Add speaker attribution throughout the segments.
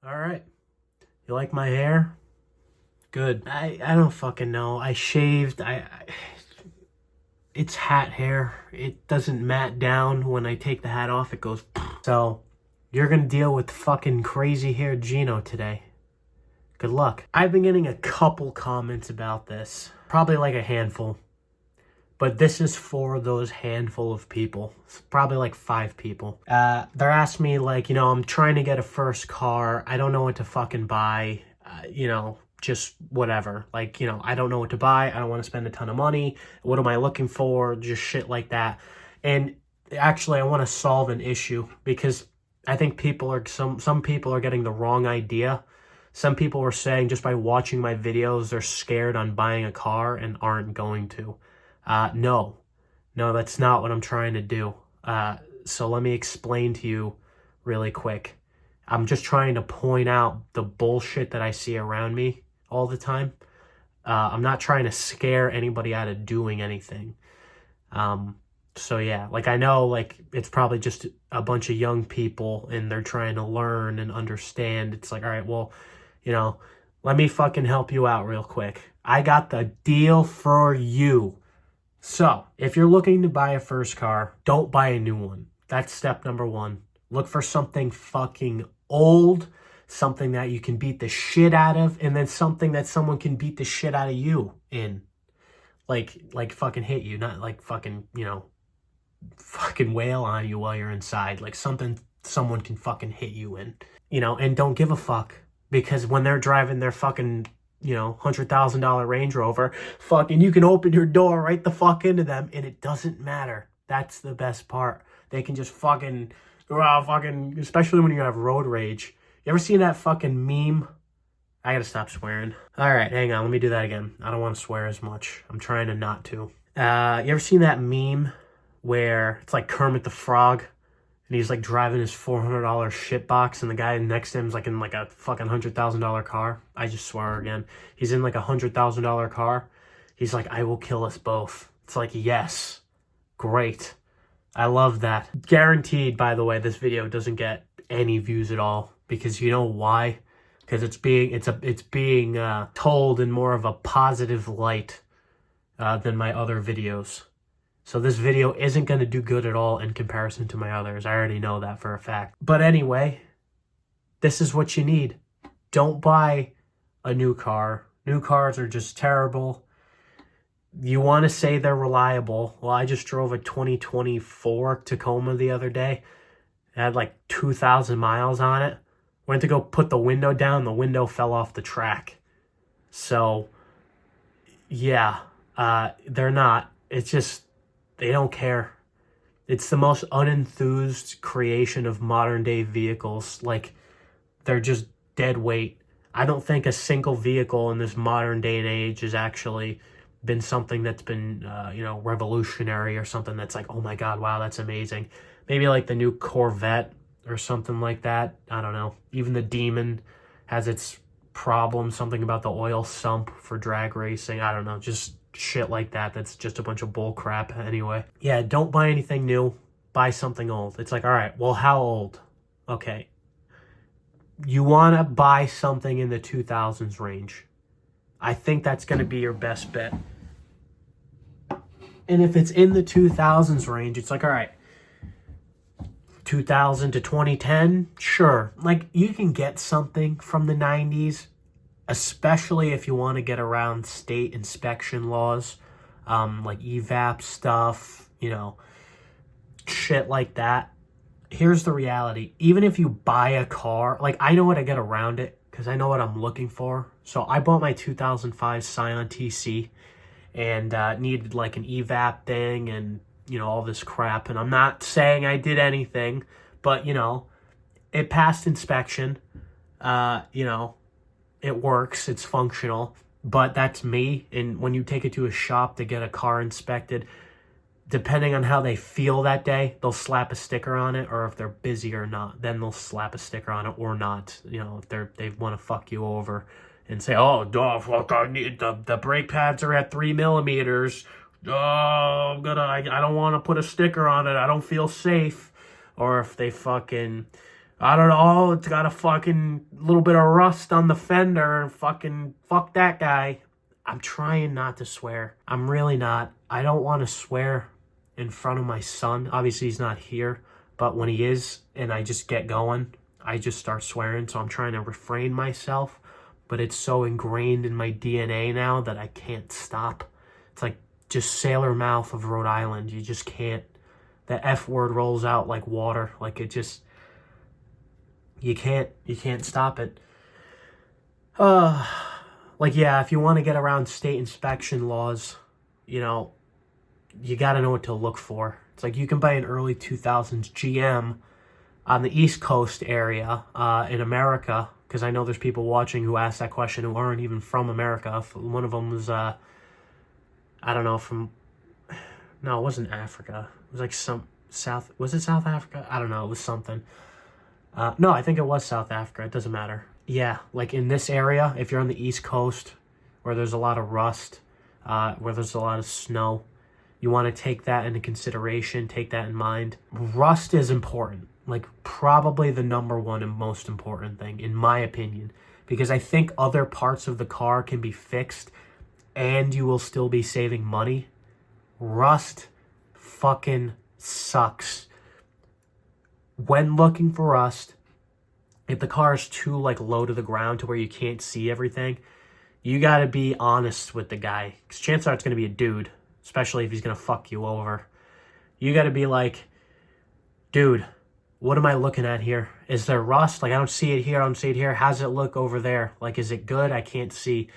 Speaker 1: All right. You like my hair? Good. I don't fucking know. I shaved. It's hat hair. It doesn't mat down. When I take the hat off, it goes. So, you're gonna deal with fucking crazy haired Gino today. Good luck. I've been getting a couple comments about this. Probably like a handful. But this is for those handful of people. It's probably like 5 people. They're asking me like, I'm trying to get a first car. I don't know what to fucking buy. Just whatever. Like, I don't know what to buy. I don't want to spend a ton of money. What am I looking for? Just shit like that. And actually, I want to solve an issue because I think some people are getting the wrong idea. Some people were saying just by watching my videos, they're scared on buying a car and aren't going to. No, that's not what I'm trying to do. So let me explain to you really quick. I'm just trying to point out the bullshit that I see around me all the time. I'm not trying to scare anybody out of doing anything. So yeah, like I know like it's probably just a bunch of young people and they're trying to learn and understand. It's like, all right, well, let me fucking help you out real quick. I got the deal for you. So, if you're looking to buy a first car, don't buy a new one. That's step number 1. Look for something fucking old, something that you can beat the shit out of, and then something that someone can beat the shit out of you in. Like fucking hit you, not like fucking, fucking wail on you while you're inside. Like something someone can fucking hit you in. And don't give a fuck. Because when they're driving their fucking $100,000 Range Rover, fucking you can open your door right the fuck into them and it doesn't matter. That's the best part. They can just fucking, especially when you have road rage. You ever seen that fucking meme? I gotta stop swearing. All right, hang on. Let me do that again. I don't want to swear as much. I'm trying to not to. You ever seen that meme where it's like Kermit the Frog? And he's like driving his $400 shit box, and the guy next to him is like in like a fucking $100,000 car. I just swear again. He's in like a $100,000 car. He's like, I will kill us both. It's like, yes, great. I love that. Guaranteed, by the way, this video doesn't get any views at all because you know why? Because it's being told in more of a positive light than my other videos. So this video isn't going to do good at all in comparison to my others. I already know that for a fact. But anyway, this is what you need. Don't buy a new car. New cars are just terrible. You want to say they're reliable. Well, I just drove a 2024 Tacoma the other day. It had like 2,000 miles on it. Went to go put the window down. The window fell off the track. So, yeah, they're not. It's just... they don't care. It's the most unenthused creation of modern day vehicles. Like, they're just dead weight. I don't think a single vehicle in this modern day and age has actually been something that's been, revolutionary or something that's like, oh my God, wow, that's amazing. Maybe like the new Corvette or something like that. I don't know. Even the Demon has its problems. Something about the oil sump for drag racing. I don't know. Just shit like that. That's just a bunch of bull crap anyway. Yeah, don't buy anything new. Buy something old. It's like, all right, well, how old? Okay. You want to buy something in the 2000s range. I think that's going to be your best bet. And if it's in the 2000s range, it's like, all right, 2000 to 2010, sure. Like, you can get something from the 90s, especially if you want to get around state inspection laws, like evap stuff, shit like that. Here's the reality. Even if you buy a car, like I know how to get around it because I know what I'm looking for. So I bought my 2005 Scion TC and needed like an evap thing and, all this crap. And I'm not saying I did anything, but, it passed inspection. It works, it's functional, but that's me. And when you take it to a shop to get a car inspected, depending on how they feel that day, they'll slap a sticker on it, or if they're busy or not, then they'll slap a sticker on it or not. If they want to fuck you over and say, oh, fuck, I need the brake pads are at 3 millimeters. Oh, I don't want to put a sticker on it. I don't feel safe. Or if they fucking I don't know, it's got a fucking little bit of rust on the fender. Fucking fuck that guy. I'm trying not to swear. I'm really not. I don't want to swear in front of my son. Obviously, he's not here, but when he is and I just get going, I just start swearing. So I'm trying to refrain myself, but it's so ingrained in my DNA now that I can't stop. It's like just sailor mouth of Rhode Island. You just can't. The F word rolls out like water. Like it just, you can't stop it. Like, yeah, if you want to get around state inspection laws, you know, you got to know what to look for. It's like you can buy an early 2000s GM on the East Coast area in America, because I know there's people watching who ask that question who aren't even from America. One of them was, I don't know, no, it wasn't Africa. It was like was it South Africa? I don't know, it was something. No, I think it was South Africa. It doesn't matter. Yeah, like in this area, if you're on the East Coast, where there's a lot of rust, where there's a lot of snow, you want to take that into consideration, take that in mind. Rust is important, like probably the number one and most important thing, in my opinion, because I think other parts of the car can be fixed and you will still be saving money. Rust fucking sucks. When looking for rust, if the car is too like low to the ground to where you can't see everything, you got to be honest with the guy, because chances are it's going to be a dude, especially if he's going to fuck you over. You got to be like, dude, what am I looking at here? Is there rust? Like, I don't see it here. I don't see it here. How's it look over there? Like, is it good? I can't see.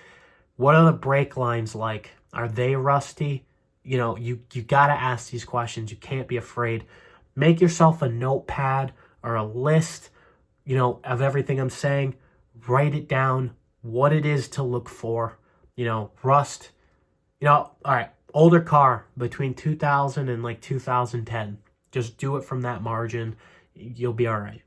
Speaker 1: What are the brake lines like? Are they rusty? You know, you got to ask these questions. You can't be afraid. Make yourself a notepad or a list, you know, of everything I'm saying. Write it down, what it is to look for. You know, rust. You know, all right, older car between 2000 and like 2010. Just do it from that margin. You'll be all right.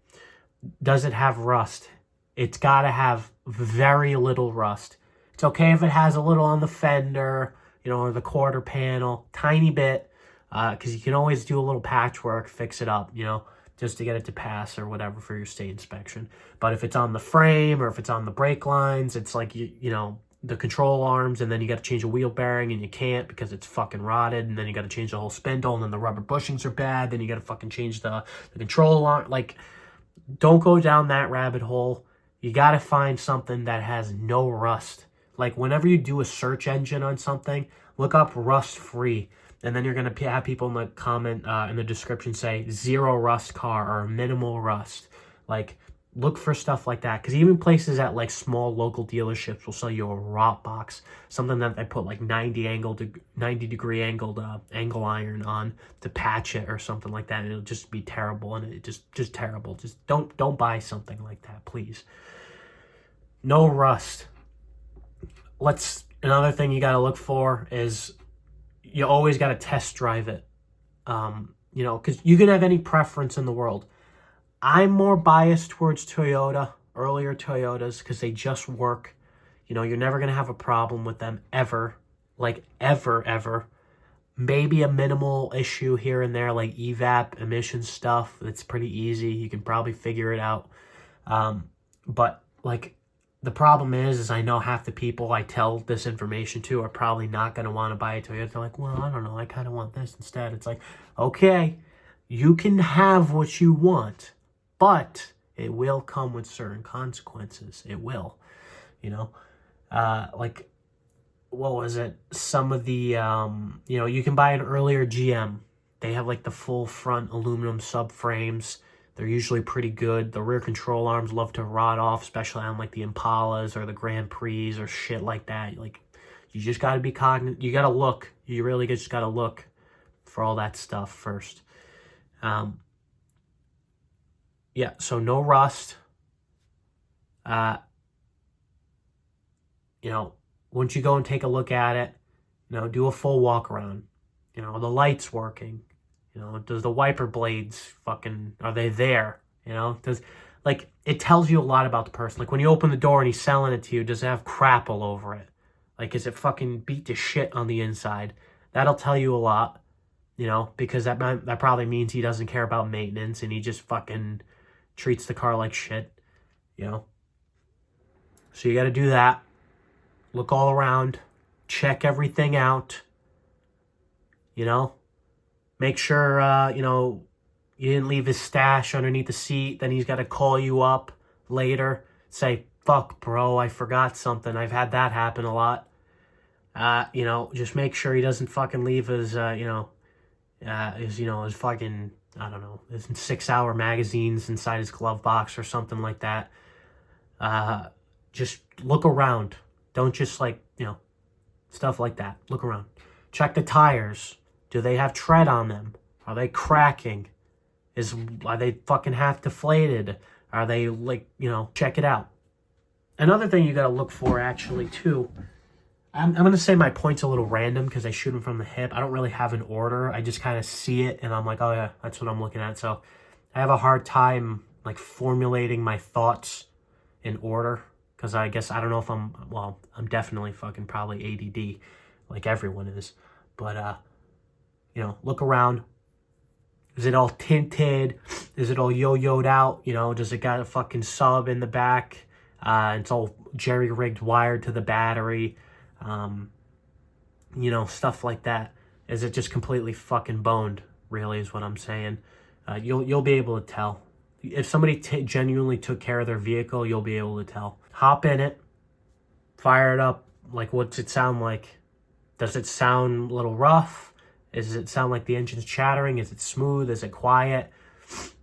Speaker 1: Does it have rust? It's got to have very little rust. It's okay if it has a little on the fender, you know, or the quarter panel, tiny bit, because you can always do a little patchwork, fix it up, you know, just to get it to pass or whatever for your state inspection. But if it's on the frame or if it's on the brake lines, it's like, you know, the control arms, and then you got to change a wheel bearing and you can't because it's fucking rotted, and then you got to change the whole spindle, and then the rubber bushings are bad, then you got to fucking change the control arm. Like, don't go down that rabbit hole. You got to find something that has no rust. Like, whenever you do a search engine on something, look up rust free. And then you're going to have people in the comment, in the description say zero rust car or minimal rust. Like, look for stuff like that. Because even places at like small local dealerships will sell you a rot box. Something that they put like 90 degree angled angle iron on to patch it or something like that. And it'll just be terrible. And it just terrible. Just don't buy something like that, please. No rust. Another thing you got to look for is you always got to test drive it. You know, because you can have any preference in the world. I'm more biased towards Toyota, earlier Toyotas, because they just work. You know, you're never going to have a problem with them ever. Like, ever. Maybe a minimal issue here and there, like evap, emission stuff. That's pretty easy. You can probably figure it out. But, like, the problem is I know half the people I tell this information to are probably not going to want to buy a Toyota. They're like, well, I don't know. I kind of want this instead. It's like, okay, you can have what you want, but it will come with certain consequences. It will, you know, like, what was it? Some of the, you know, you can buy an earlier GM. They have like the full front aluminum subframes. They're usually pretty good. The rear control arms love to rot off, especially on like the Impalas or the Grand Prix or shit like that. Like, you just got to be cognizant. You got to look. You really just got to look for all that stuff first. Yeah, so no rust. You know, once you go and take a look at it, you know, do a full walk around. You know, the light's working. You know, does the wiper blades fucking, are they there? You know, like, it tells you a lot about the person. Like, when you open the door and he's selling it to you, does it have crap all over it? Like, is it fucking beat to shit on the inside? That'll tell you a lot, you know, because that probably means he doesn't care about maintenance and he just fucking treats the car like shit, you know. So you got to do that. Look all around, check everything out, you know. Make sure, you didn't leave his stash underneath the seat. Then he's got to call you up later, say, fuck, bro, I forgot something. I've had that happen a lot. Just make sure he doesn't fucking leave his fucking, I don't know, his 6-hour magazines inside his glove box or something like that. Just look around. Don't just stuff like that. Look around. Check the tires. Do they have tread on them? Are they cracking? Are they fucking half deflated? Are they check it out. Another thing you gotta look for actually too, I'm gonna say my point's a little random because I shoot them from the hip. I don't really have an order. I just kind of see it and I'm like, oh yeah, that's what I'm looking at. So I have a hard time formulating my thoughts in order because I guess I don't know if I'm definitely fucking probably ADD like everyone is. But look around. Is it all tinted? Is it all yo-yoed out? Does it got a fucking sub in the back? It's all jerry-rigged wired to the battery. Stuff like that. Is it just completely fucking boned, really, is what I'm saying. You'll be able to tell. If somebody genuinely took care of their vehicle, you'll be able to tell. Hop in it. Fire it up. What's it sound like? Does it sound a little rough? Does it sound like the engine's chattering? Is it smooth? Is it quiet?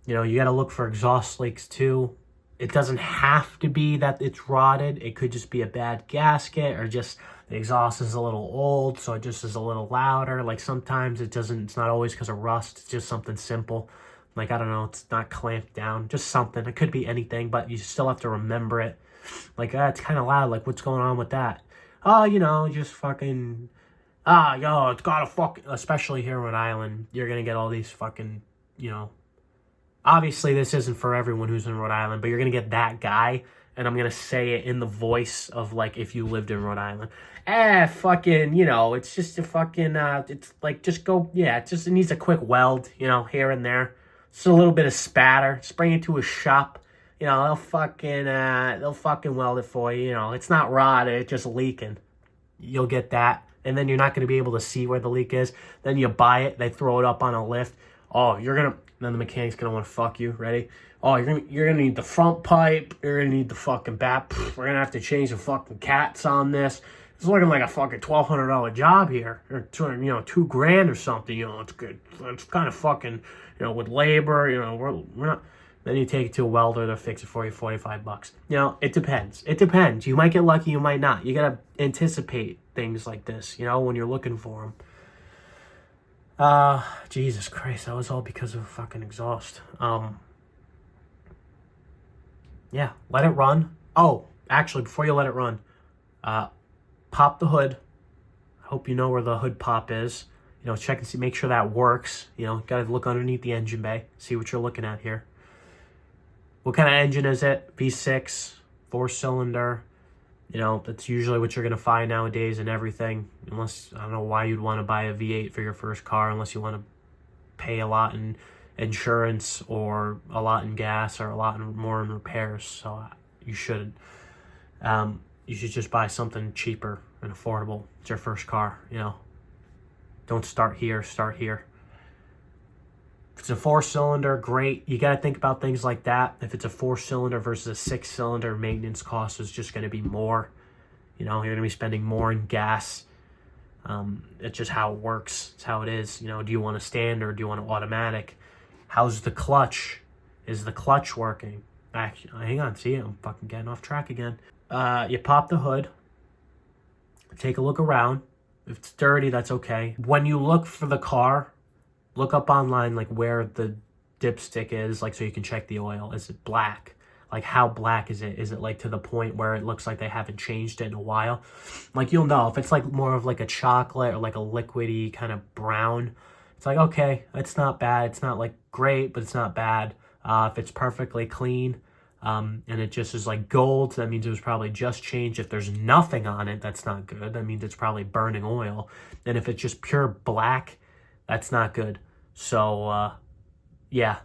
Speaker 1: You got to look for exhaust leaks too. It doesn't have to be that it's rotted. It could just be a bad gasket or just the exhaust is a little old, so it just is a little louder. Sometimes it's not always because of rust. It's just something simple. I don't know, it's not clamped down. Just something. It could be anything, but you still have to remember it. It's kind of loud. What's going on with that? Oh, just fucking... it's gotta fucking... Especially here in Rhode Island, you're gonna get all these fucking, Obviously, this isn't for everyone who's in Rhode Island, but you're going to get that guy, and I'm going to say it in the voice of, if you lived in Rhode Island. It's just a fucking, it needs a quick weld, here and there. Just a little bit of spatter. Just bring it to a shop. They'll fucking weld it for you. It's not rotted, it's just leaking. You'll get that, and then you're not going to be able to see where the leak is. Then you buy it, they throw it up on a lift. Oh, then the mechanic's gonna want to fuck you. Ready? Oh, you're gonna need the front pipe. You're gonna need the fucking back. We're gonna have to change the fucking cats on this. It's looking like a fucking $1,200 job here, or $2,000 or something. It's good. It's kind of fucking, with labor. We're not. Then you take it to a welder. They'll fix it for you, $45. It depends. It depends. You might get lucky. You might not. You gotta anticipate things like this. When you're looking for them. Jesus Christ, that was all because of fucking exhaust. Yeah, let it run. Oh, actually, before you let it run, pop the hood. I hope you know where the hood pop is. Check and see, make sure that works. Gotta look underneath the engine bay, see what you're looking at here. What kind of engine is it? V6, 4-cylinder. That's usually what you're going to find nowadays in everything. Unless, I don't know why you'd want to buy a V8 for your first car unless you want to pay a lot in insurance or a lot in gas or a lot more in repairs. So you shouldn't. You should just buy something cheaper and affordable. It's your first car, Don't start here, start here. If it's a 4-cylinder, great. You got to think about things like that. If it's a 4-cylinder versus a 6-cylinder, maintenance cost is just going to be more. You're going to be spending more in gas. It's just how it works. It's how it is. Do you want a standard? Do you want an automatic? How's the clutch? Is the clutch working? Actually, hang on. See, I'm fucking getting off track again. You pop the hood. Take a look around. If it's dirty, that's okay. When you look for the car, look up online, where the dipstick is, so you can check the oil. Is it black? How black is it? Is it, to the point where it looks like they haven't changed it in a while? You'll know. If it's, more of, a chocolate or, a liquidy kind of brown, it's okay, it's not bad. It's not, great, but it's not bad. If it's perfectly clean, and it just is, gold, that means it was probably just changed. If there's nothing on it, that's not good. That means it's probably burning oil. And if it's just pure black, that's not good. So, yeah,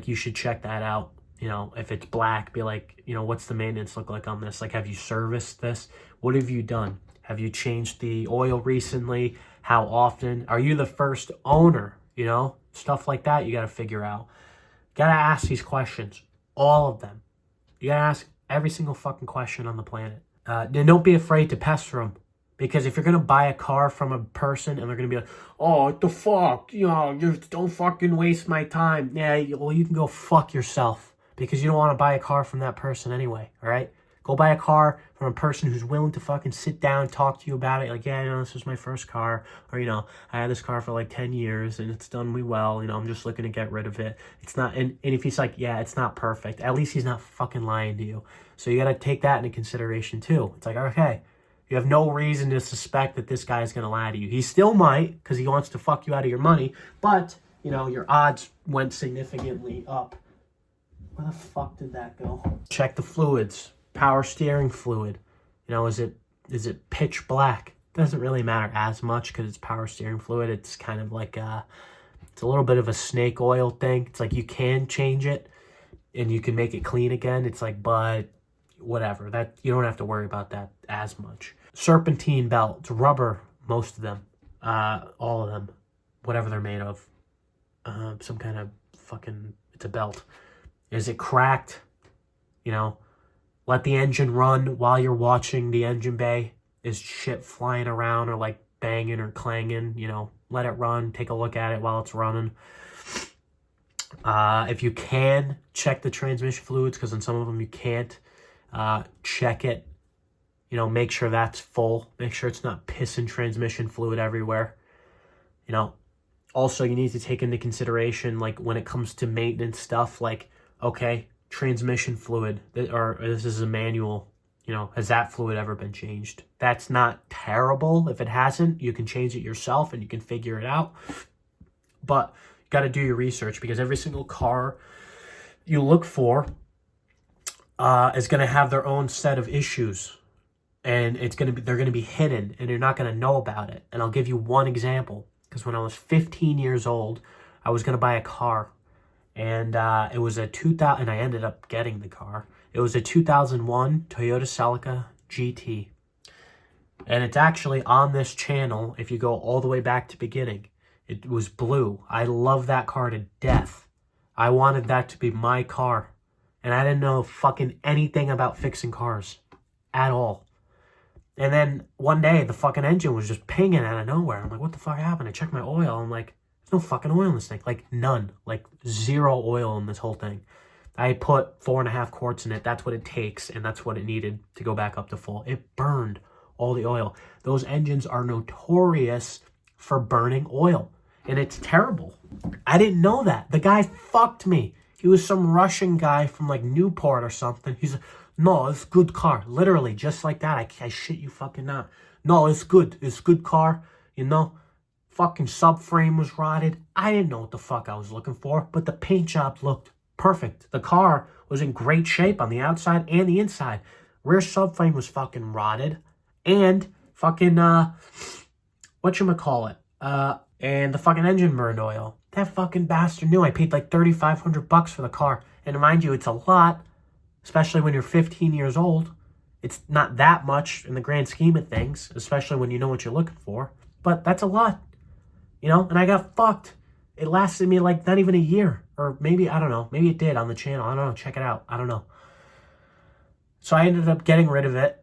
Speaker 1: you should check that out. You know, if it's black, be like, you know, what's the maintenance look like on this? Like, have you serviced this? What have you done? Have you changed the oil recently? How often? Are you the first owner? You know, stuff like that you got to figure out. Got to ask these questions. All of them. You got to ask every single fucking question on the planet. Then don't be afraid to pester them. Because if you're going to buy a car from a person and they're going to be like, oh, what the fuck? You know, just don't fucking waste my time. Yeah, well, you can go fuck yourself. Because you don't want to buy a car from that person anyway, all right? Go buy a car from a person who's willing to fucking sit down, talk to you about it. Like, yeah, you know, this was my first car. Or, you know, I had this car for like 10 years and it's done me well. You know, I'm just looking to get rid of it. It's not, and if he's like, yeah, it's not perfect, at least he's not fucking lying to you. So you got to take that into consideration too. It's like, okay, you have no reason to suspect that this guy is going to lie to you. He still might because he wants to fuck you out of your money. But, you know, your odds went significantly up. Where the fuck did that go? Check the fluids. Power steering fluid. You know, is it pitch black? Doesn't really matter as much because it's power steering fluid. It's kind of like it's a little bit of a snake oil thing. It's like you can change it and you can make it clean again. It's like, but whatever. That you don't have to worry about that as much. Serpentine belts, rubber, most of them, all of them, whatever they're made of. Some kind of fucking, it's a belt. Is it cracked? You know, let the engine run while you're watching the engine bay. Is shit flying around or like banging or clanging? You know, let it run. Take a look at it while it's running. If you can, check the transmission fluids because in some of them you can't. Check it. You know, make sure that's full. Make sure it's not pissing transmission fluid everywhere. You know, also you need to take into consideration, like when it comes to maintenance stuff, like, okay, transmission fluid, or this is a manual, you know, has that fluid ever been changed? That's not terrible. If it hasn't, you can change it yourself and you can figure it out. But you got to do your research because every single car you look for is going to have their own set of issues. And they're going to be hidden and you're not going to know about it. And I'll give you one example. Because when I was 15 years old, I was going to buy a car. And it was a 2000, and I ended up getting the car. It was a 2001 Toyota Celica GT. And it's actually on this channel, if you go all the way back to beginning. It was blue. I love that car to death. I wanted that to be my car. And I didn't know fucking anything about fixing cars. At all. And then one day, the fucking engine was just pinging out of nowhere. I'm like, what the fuck happened? I checked my oil. I'm like, no fucking oil in this thing. Like, none. Like, 0 oil in this whole thing. I put 4.5 quarts in it. That's what it takes, and that's what it needed to go back up to full. It burned all the oil. Those engines are notorious for burning oil, and it's terrible. I didn't know that. The guy fucked me. He was some Russian guy from, like, Newport or something. He's like, no, it's good car. Literally, just like that. I shit you fucking not. No, it's good. It's good car, you know. Fucking subframe was rotted. I didn't know what the fuck I was looking for, but the paint job looked perfect. The car was in great shape on the outside and the inside. Rear subframe was fucking rotted. And fucking, whatchamacallit? And the fucking engine burned oil. That fucking bastard knew I paid like $3,500 for the car. And mind you, it's a lot, especially when you're 15 years old. It's not that much in the grand scheme of things, especially when you know what you're looking for. But that's a lot. You know, and I got fucked. It lasted me like not even a year. Or maybe, I don't know. Maybe it did on the channel. I don't know. Check it out. I don't know. So I ended up getting rid of it.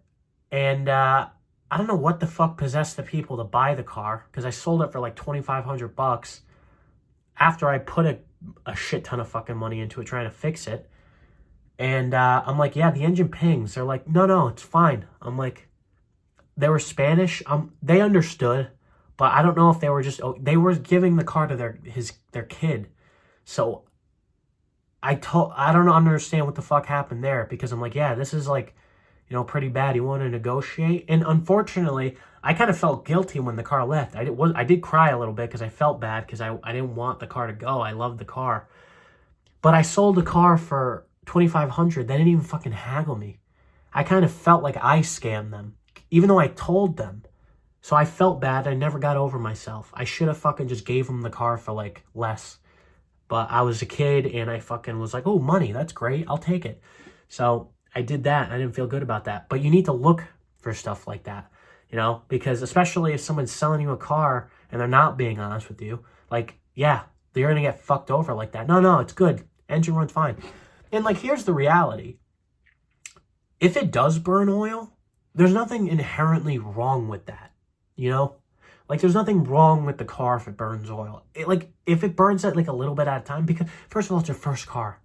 Speaker 1: And I don't know what the fuck possessed the people to buy the car. Because I sold it for like $2,500 after I put a shit ton of fucking money into it trying to fix it. And I'm like, yeah, the engine pings. They're like, no, it's fine. I'm like, they were Spanish. They understood. But I don't know if they were just, they were giving the car to their kid. So I don't understand what the fuck happened there, because I'm like, yeah, this is like, you know, pretty bad. You want to negotiate? And unfortunately, I kind of felt guilty when the car left. I did cry a little bit because I felt bad because I didn't want the car to go. I loved the car. But I sold the car for $2,500. They didn't even fucking haggle me. I kind of felt like I scammed them, even though I told them. So I felt bad. I never got over myself. I should have fucking just gave them the car for like less. But I was a kid and I fucking was like, oh, money, that's great. I'll take it. So I did that. And I didn't feel good about that. But you need to look for stuff like that, you know, because especially if someone's selling you a car and they're not being honest with you, like, yeah, you're going to get fucked over like that. No, it's good. Engine runs fine. And like, here's the reality. If it does burn oil, there's nothing inherently wrong with that, you know? Like, there's nothing wrong with the car if it burns oil. If it burns it, like, a little bit at a time, because, first of all, it's your first car.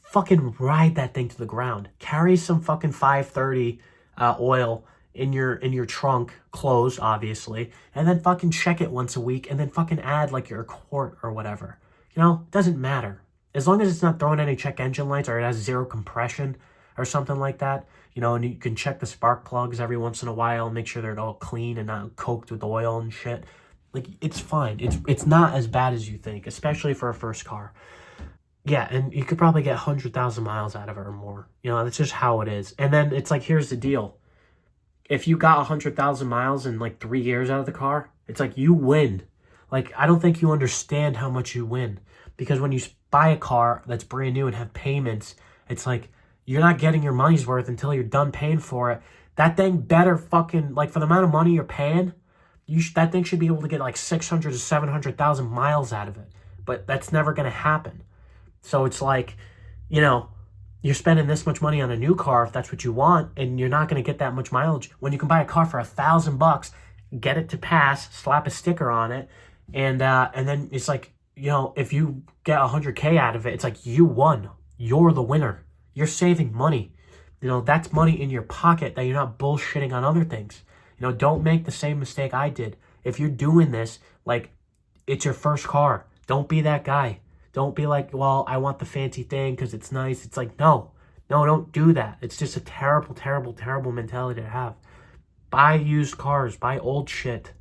Speaker 1: Fucking ride that thing to the ground. Carry some fucking 530 oil in your trunk, closed, obviously, and then fucking check it once a week, and then fucking add, like, your quart or whatever. You know, it doesn't matter. As long as it's not throwing any check engine lights or it has zero compression or something like that, you know, and you can check the spark plugs every once in a while and make sure they're all clean and not coked with oil and shit. Like, it's fine. It's not as bad as you think, especially for a first car. Yeah, and you could probably get 100,000 miles out of it or more. You know, that's just how it is. And then it's like, here's the deal. If you got 100,000 miles in like 3 years out of the car, it's like you win. Like, I don't think you understand how much you win. Because when you buy a car that's brand new and have payments, it's like, you're not getting your money's worth until you're done paying for it. That thing better fucking, like, for the amount of money you're paying, that thing should be able to get like 600 to 700,000 miles out of it. But that's never going to happen. So it's like, you know, you're spending this much money on a new car if that's what you want, and you're not going to get that much mileage. When you can buy a car for $1,000, get it to pass, slap a sticker on it, and then it's like, you know, if you get 100K out of it, it's like you won. You're the winner. You're saving money. You know, that's money in your pocket that you're not bullshitting on other things. You know, don't make the same mistake I did. If you're doing this, like, it's your first car. Don't be that guy. Don't be like, well, I want the fancy thing because it's nice. It's like, no, don't do that. It's just a terrible, terrible, terrible mentality to have. Buy used cars. Buy old shit.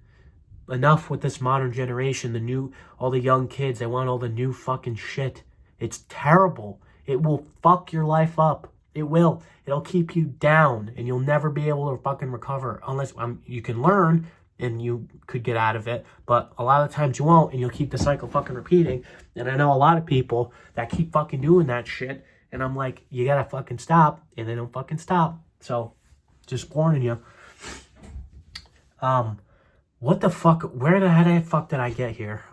Speaker 1: Enough with this modern generation. All the young kids, they want all the new fucking shit. It's terrible. It will fuck your life up. It will. It'll keep you down, and you'll never be able to fucking recover unless you can learn and you could get out of it. But a lot of times you won't, and you'll keep the cycle fucking repeating. And I know a lot of people that keep fucking doing that shit, and I'm like, you gotta fucking stop, and they don't fucking stop. So, just warning you. What the fuck? Where the fuck did I get here?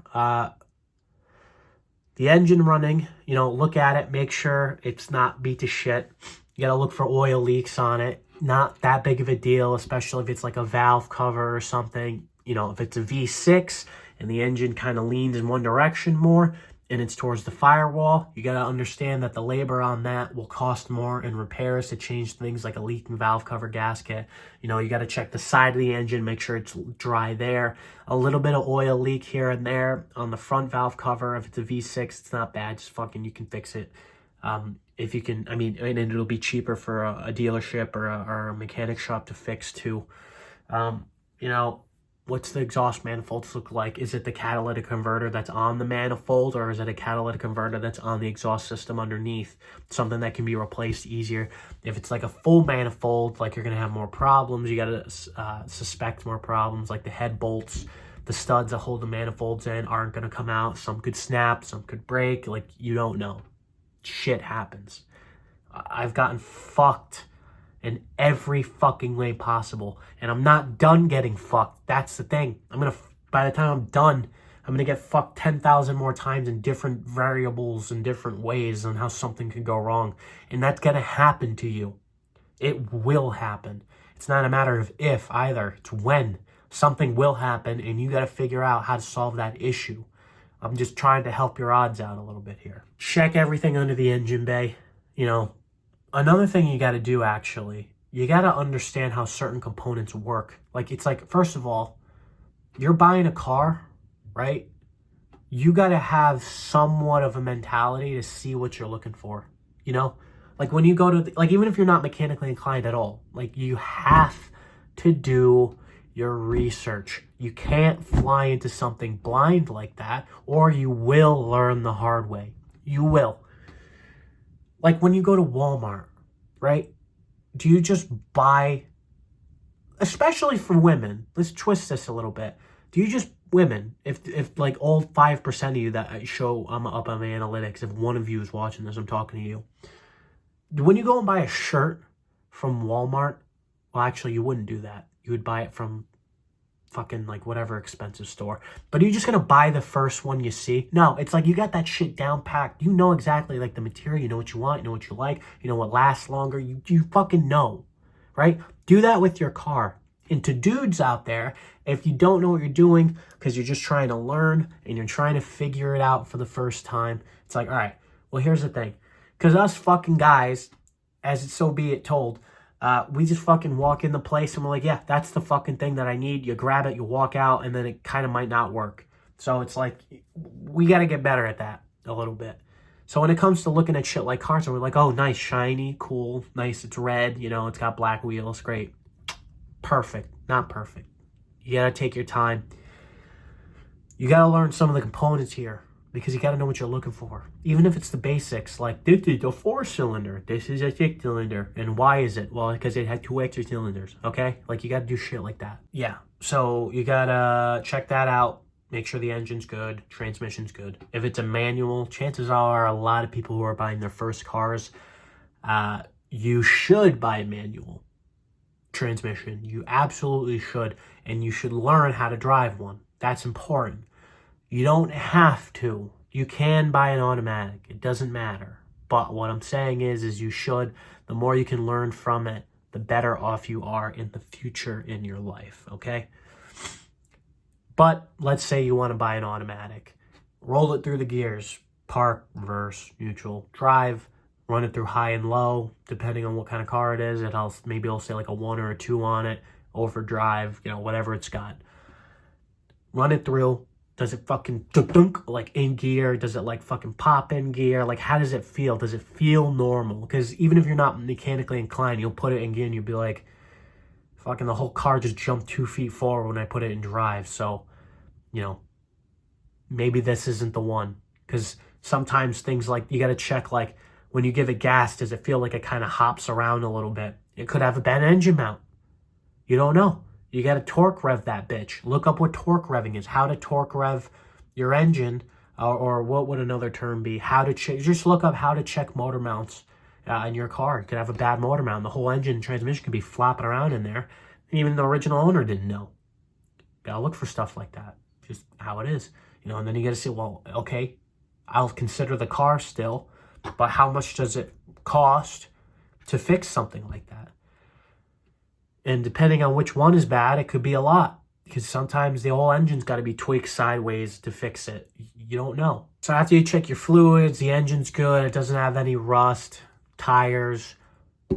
Speaker 1: The engine running, you know, look at it, make sure it's not beat to shit. You gotta look for oil leaks on it. Not that big of a deal, especially if it's like a valve cover or something. You know, if it's a V6 and the engine kind of leans in one direction more and it's towards the firewall, you gotta understand that the labor on that will cost more in repairs to change things like a leaking valve cover gasket. You know, you gotta check the side of the engine, make sure it's dry there. A little bit of oil leak here and there on the front valve cover. If it's a V6, it's not bad. Just fucking, you can fix it. If you can, I mean, and it'll be cheaper for a dealership or a mechanic shop to fix too. You know, what's the exhaust manifolds look like? Is it the catalytic converter that's on the manifold, or is it a catalytic converter that's on the exhaust system underneath? Something that can be replaced easier. If it's like a full manifold, like, you're going to have more problems. You got to suspect more problems, like the head bolts, the studs that hold the manifolds in aren't going to come out. Some could snap, some could break. Like, you don't know. Shit happens. I've gotten fucked in every fucking way possible, and I'm not done getting fucked. That's the thing. By the time I'm done, I'm gonna get fucked 10,000 more times in different variables and different ways on how something could go wrong, and that's gonna happen to you. It will happen. It's not a matter of if either. It's when. Something will happen, and you gotta figure out how to solve that issue. I'm just trying to help your odds out a little bit here. Check everything under the engine bay. You know, another thing you got to do, actually, you got to understand how certain components work. Like, it's like, first of all, you're buying a car, right? You got to have somewhat of a mentality to see what you're looking for, you know? Like, when you go to, like, even if you're not mechanically inclined at all, like, you have to do your research. You can't fly into something blind like that, or you will learn the hard way. You will. Like, when you go to Walmart, right? Do you just buy, especially for women, let's twist this a little bit. Do you just women, if like all 5% of you that I show I'm up on my analytics, if one of you is watching this, I'm talking to you. When you go and buy a shirt from Walmart, well, actually, you wouldn't do that. You would buy it from fucking like whatever expensive store. But are you just gonna buy the first one you see? No, it's like you got that shit down packed. You know exactly like the material, you know what you want, you know what you like, you know what lasts longer. You fucking know, right? Do that with your car. And to dudes out there, if you don't know what you're doing because you're just trying to learn and you're trying to figure it out for the first time, it's like, all right, well, here's the thing. Because us fucking guys, as it so be it told, we just fucking walk in the place and we're like, yeah, that's the fucking thing that I need. You grab it, you walk out, and then it kind of might not work. So it's like, we got to get better at that a little bit. So when it comes to looking at shit like cars, we're like, oh, nice, shiny, cool, nice, it's red, you know, it's got black wheels, great. Perfect, not perfect. You got to take your time. You got to learn some of the components here because you got to know what you're looking for. Even if it's the basics, like this is a 4-cylinder, this is a 6-cylinder, and why is it? Well, because it had 2 extra cylinders, okay? Like, you got to do shit like that. Yeah, so you got to check that out. Make sure the engine's good, transmission's good. If it's a manual, chances are a lot of people who are buying their first cars, you should buy a manual transmission. You absolutely should, and you should learn how to drive one. That's important. You don't have to. You can buy an automatic. It doesn't matter. But what I'm saying is you should. The more you can learn from it, the better off you are in the future in your life, okay? But let's say you want to buy an automatic. Roll it through the gears. Park, reverse, neutral, drive. Run it through high and low, depending on what kind of car it is. Maybe it'll say like a 1 or a 2 on it. Overdrive, you know, whatever it's got. Run it through. Does it fucking dunk like in gear? Does it like fucking pop in gear? Like, how does it feel? Does it feel normal? Because even if you're not mechanically inclined, you'll put it in gear and you'll be like, fucking the whole car just jumped 2 feet forward when I put it in drive. So, you know, maybe this isn't the one. Because sometimes things like, you got to check like, when you give it gas, does it feel like it kind of hops around a little bit? It could have a bad engine mount. You don't know. You got to torque rev that bitch. Look up what torque revving is. How to torque rev your engine, or what would another term be? How to check. Just look up how to check motor mounts in your car. You could have a bad motor mount. The whole engine and transmission could be flopping around in there. And even the original owner didn't know. Got to look for stuff like that. Just how it is. You know, and then you got to say, well, okay, I'll consider the car still. But how much does it cost to fix something like that? And depending on which one is bad, it could be a lot. Because sometimes the whole engine's got to be tweaked sideways to fix it. You don't know. So after you check your fluids, the engine's good, it doesn't have any rust, tires,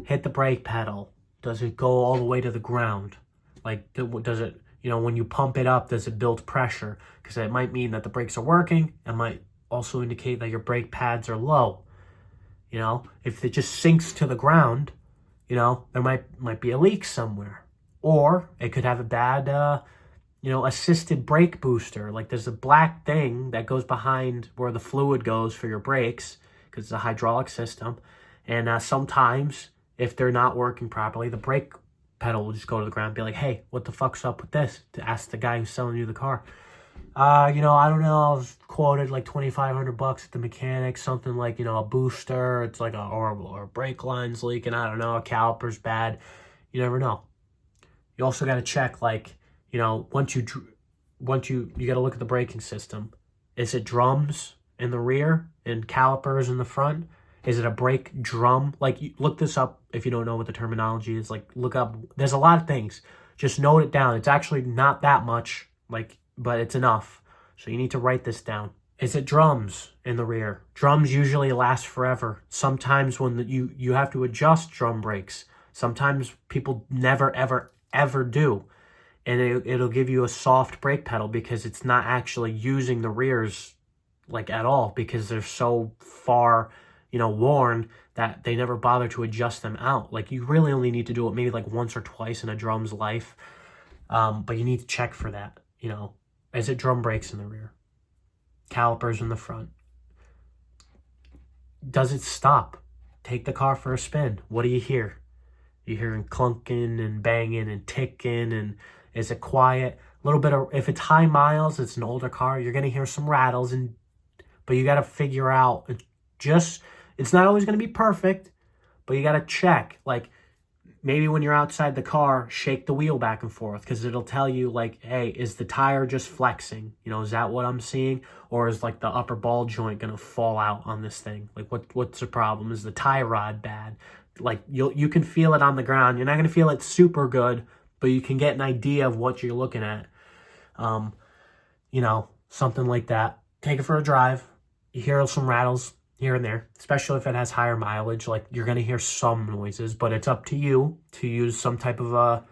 Speaker 1: hit the brake pedal. Does it go all the way to the ground? Like, does it, you know, when you pump it up, does it build pressure? Because it might mean that the brakes are working. It might also indicate that your brake pads are low. You know, if it just sinks to the ground, you know, there might be a leak somewhere. Or it could have a bad, you know, assisted brake booster. Like there's a black thing that goes behind where the fluid goes for your brakes because it's a hydraulic system. And sometimes if they're not working properly, the brake pedal will just go to the ground and be like, hey, what the fuck's up with this? To ask the guy who's selling you the car. You know, I don't know, I was quoted like $2,500 at the mechanic, something like, you know, a booster, it's like or a brake line's leaking, I don't know, a caliper's bad. You never know. You also got to check, like, you know, once you got to look at the braking system. Is it drums in the rear and calipers in the front? Is it a brake drum? Like, look this up if you don't know what the terminology is. Like, look up, there's a lot of things. Just note it down. It's actually not that much, like, but it's enough. So you need to write this down. Is it drums in the rear? Drums usually last forever. Sometimes when you have to adjust drum brakes. Sometimes people never, ever do. And it'll give you a soft brake pedal because it's not actually using the rears like at all because they're so far, you know, worn that they never bother to adjust them out. Like you really only need to do it maybe like once or twice in a drum's life. But you need to check for that, you know. Is it drum brakes in the rear? Calipers in the front? Does it stop? Take the car for a spin. What do you hear? You hearing clunking and banging and ticking, and is it quiet? little bit of, if it's high miles, it's an older car, you're going to hear some rattles, but you got to figure out, it's not always going to be perfect, but you got to check. Like, maybe when you're outside the car, shake the wheel back and forth, because it'll tell you, like, hey, is the tire just flexing? You know, is that what I'm seeing? Or is, like, the upper ball joint going to fall out on this thing? Like, what's the problem? Is the tie rod bad? Like, you can feel it on the ground. You're not going to feel it super good, but you can get an idea of what you're looking at. You know, something like that. Take it for a drive. You hear some rattles here and there, especially if it has higher mileage. Like, you're going to hear some noises, but it's up to you to use some type of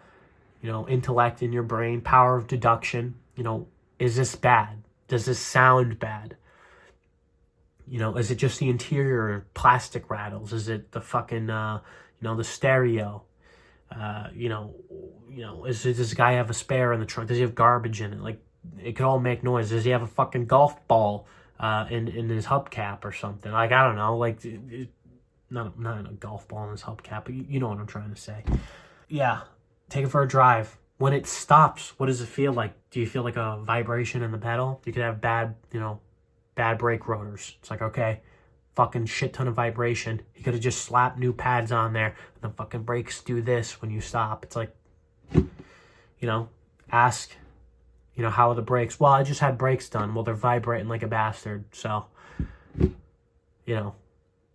Speaker 1: intellect in your brain, power of deduction. You know, is this bad? Does this sound bad? You know, is it just the interior plastic rattles? Is it the fucking, the stereo? Does this guy have a spare in the trunk? Does he have garbage in it? Like, it could all make noise. Does he have a fucking golf ball in his hubcap or something? Like, I don't know. Like, not a golf ball in his hubcap, but you know what I'm trying to say. Yeah, take it for a drive. When it stops, what does it feel like? Do you feel like a vibration in the pedal? You could have bad brake rotors. It's like, okay, fucking shit ton of vibration. You could have just slapped new pads on there, and the fucking brakes do this when you stop. It's like, ask, how are the brakes? Well, I just had brakes done. Well, they're vibrating like a bastard. So,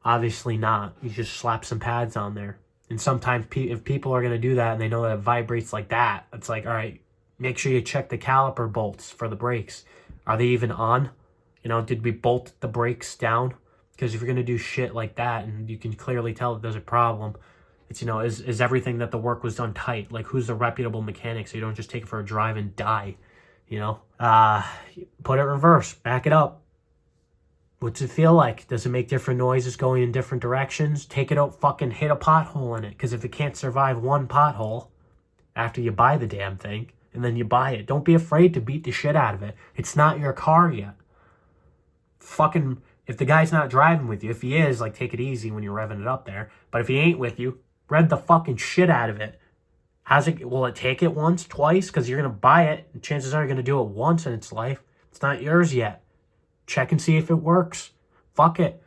Speaker 1: obviously not. You just slap some pads on there. And sometimes if people are going to do that and they know that it vibrates like that, it's like, all right, make sure you check the caliper bolts for the brakes. Are they even on? Did we bolt the brakes down? Because if you're going to do shit like that and you can clearly tell that there's a problem, it's, is everything that the work was done tight? Like, who's the reputable mechanic so you don't just take it for a drive and die? Put it reverse, back it up. What's it feel like? Does it make different noises going in different directions? Take it out, fucking hit a pothole in it. Because if it can't survive one pothole after you buy the damn thing, and then you buy it, don't be afraid to beat the shit out of it. It's not your car yet. Fucking, if the guy's not driving with you, if he is, like, take it easy when you're revving it up there. But if he ain't with you, rev the fucking shit out of it. Will it take it once, twice? Because you're going to buy it, and chances are you're going to do it once in its life. It's not yours yet. Check and see if it works. Fuck it.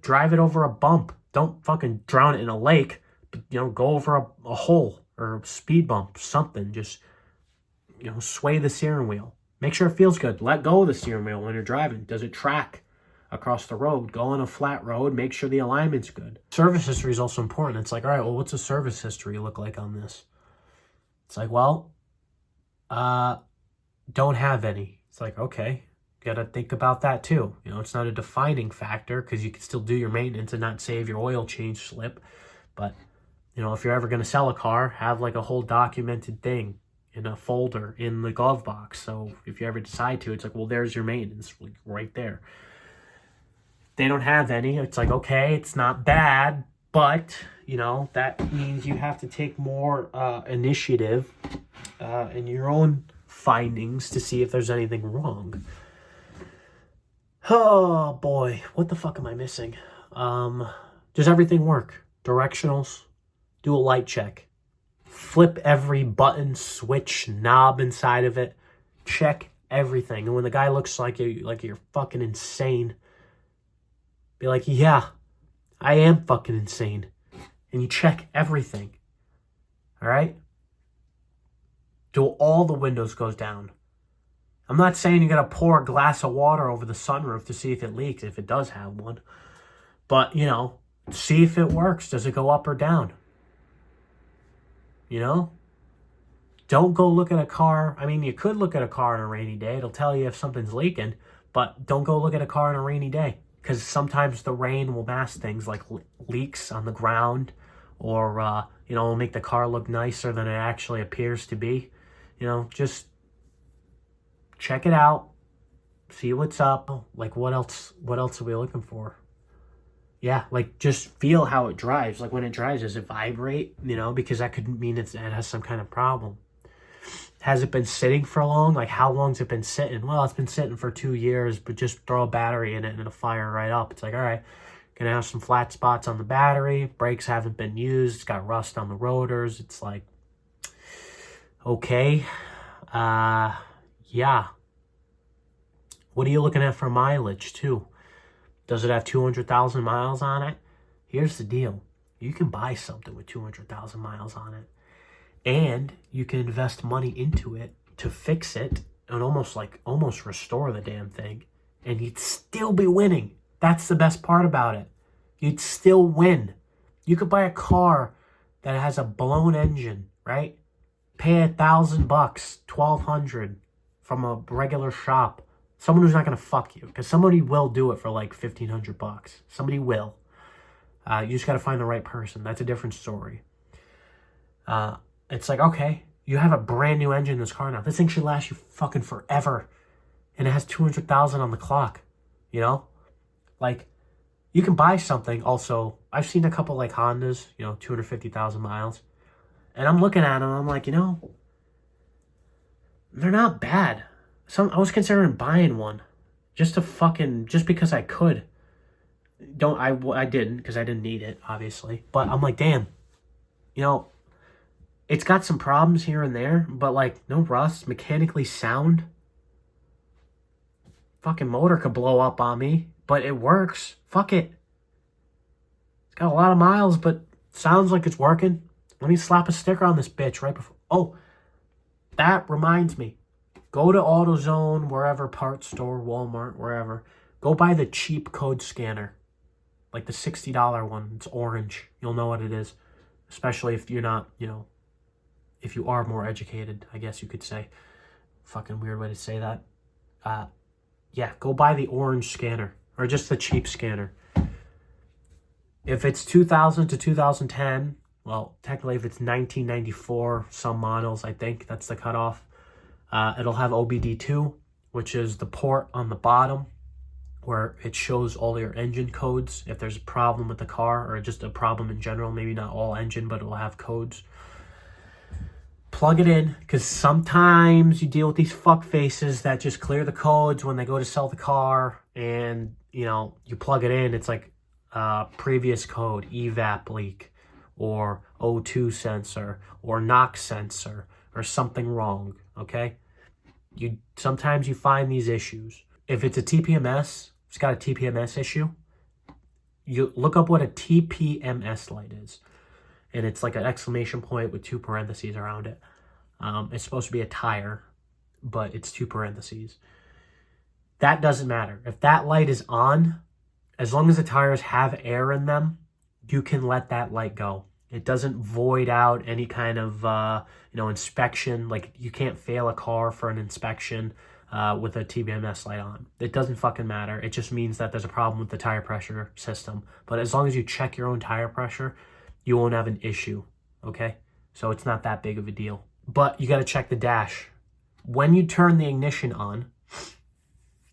Speaker 1: Drive it over a bump. Don't fucking drown it in a lake. But, go over a hole or a speed bump, something. Just, sway the steering wheel. Make sure it feels good. Let go of the steering wheel when you're driving. Does it track across the road? Go on a flat road. Make sure the alignment's good. Service history is also important. It's like, all right, well, what's the service history look like on this? It's like, well, don't have any. It's like, okay, got to think about that too. It's not a defining factor because you can still do your maintenance and not save your oil change slip. But, if you're ever going to sell a car, have like a whole documented thing in a folder in the glove box. So if you ever decide to, it's like, well, there's your maintenance right there. If they don't have any, it's like, okay, it's not bad, but, that means you have to take more initiative in your own findings to see if there's anything wrong. Oh boy, what the fuck am I missing? Does everything work? Directionals? Do a light check. Flip every button, switch, knob inside of it. Check everything. And when the guy looks like you're fucking insane, be like, yeah, I am fucking insane. And you check everything. All right? Do all the windows goes down. I'm not saying you gotta pour a glass of water over the sunroof to see if it leaks, if it does have one. But, see if it works. Does it go up or down? Don't go look at a car. I mean, you could look at a car on a rainy day. It'll tell you if something's leaking. But don't go look at a car on a rainy day. Because sometimes the rain will mask things like leaks on the ground. Or, it'll make the car look nicer than it actually appears to be. Just check it out. See what's up. Like, what else are we looking for? Yeah, like, just feel how it drives. Like, when it drives, does it vibrate? Because that could mean it has some kind of problem. Has it been sitting for long? Like, how long's it been sitting? Well, it's been sitting for 2 years, but just throw a battery in it and it'll fire right up. It's like, all right, gonna have some flat spots on the battery. Brakes haven't been used. It's got rust on the rotors. It's like, okay, Yeah. What are you looking at for mileage, too? Does it have 200,000 miles on it? Here's the deal. You can buy something with 200,000 miles on it. And you can invest money into it to fix it and almost restore the damn thing. And you'd still be winning. That's the best part about it. You'd still win. You could buy a car that has a blown engine, right? Pay $1,000, $1,200 from a regular shop. Someone who's not gonna fuck you, because somebody will do it for like $1,500. Somebody will. You just gotta find the right person. That's a different story. It's like, okay, you have a brand new engine in this car now. This thing should last you fucking forever, and it has 200,000 on the clock. You know, like you can buy something. Also, I've seen a couple like Hondas, 250,000 miles, and I'm looking at them. I'm like, they're not bad. I was considering buying one, just because I could. I didn't, because I didn't need it, obviously. But I'm like, damn, it's got some problems here and there, but like no rust, mechanically sound. Fucking motor could blow up on me, but it works. Fuck it. It's got a lot of miles, but sounds like it's working. Let me slap a sticker on this bitch right before. Oh, that reminds me. Go to AutoZone, wherever, parts store, Walmart, wherever. Go buy the cheap code scanner. Like the $60 one. It's orange. You'll know what it is. Especially if you're not, if you are more educated, I guess you could say. Fucking weird way to say that. Yeah, go buy the orange scanner. Or just the cheap scanner. If it's 2000 to 2010, well, technically if it's 1994, some models, I think that's the cutoff. It'll have OBD2, which is the port on the bottom where it shows all your engine codes. If there's a problem with the car or just a problem in general, maybe not all engine, but it will have codes. Plug it in, because sometimes you deal with these fuck faces that just clear the codes when they go to sell the car, and you plug it in, it's like previous code, evap leak, or O2 sensor, or NOx sensor, or something wrong. Okay, sometimes you find these issues. If it's a TPMS, it's got a TPMS issue. You look up what a TPMS light is. And it's like an exclamation point with 2 parentheses around it. It's supposed to be a tire, but it's 2 parentheses. That doesn't matter. If that light is on, as long as the tires have air in them, you can let that light go. It doesn't void out any kind of, inspection. Like, you can't fail a car for an inspection with a TPMS light on. It doesn't fucking matter. It just means that there's a problem with the tire pressure system. But as long as you check your own tire pressure, you won't have an issue, okay? So it's not that big of a deal. But you got to check the dash. When you turn the ignition on,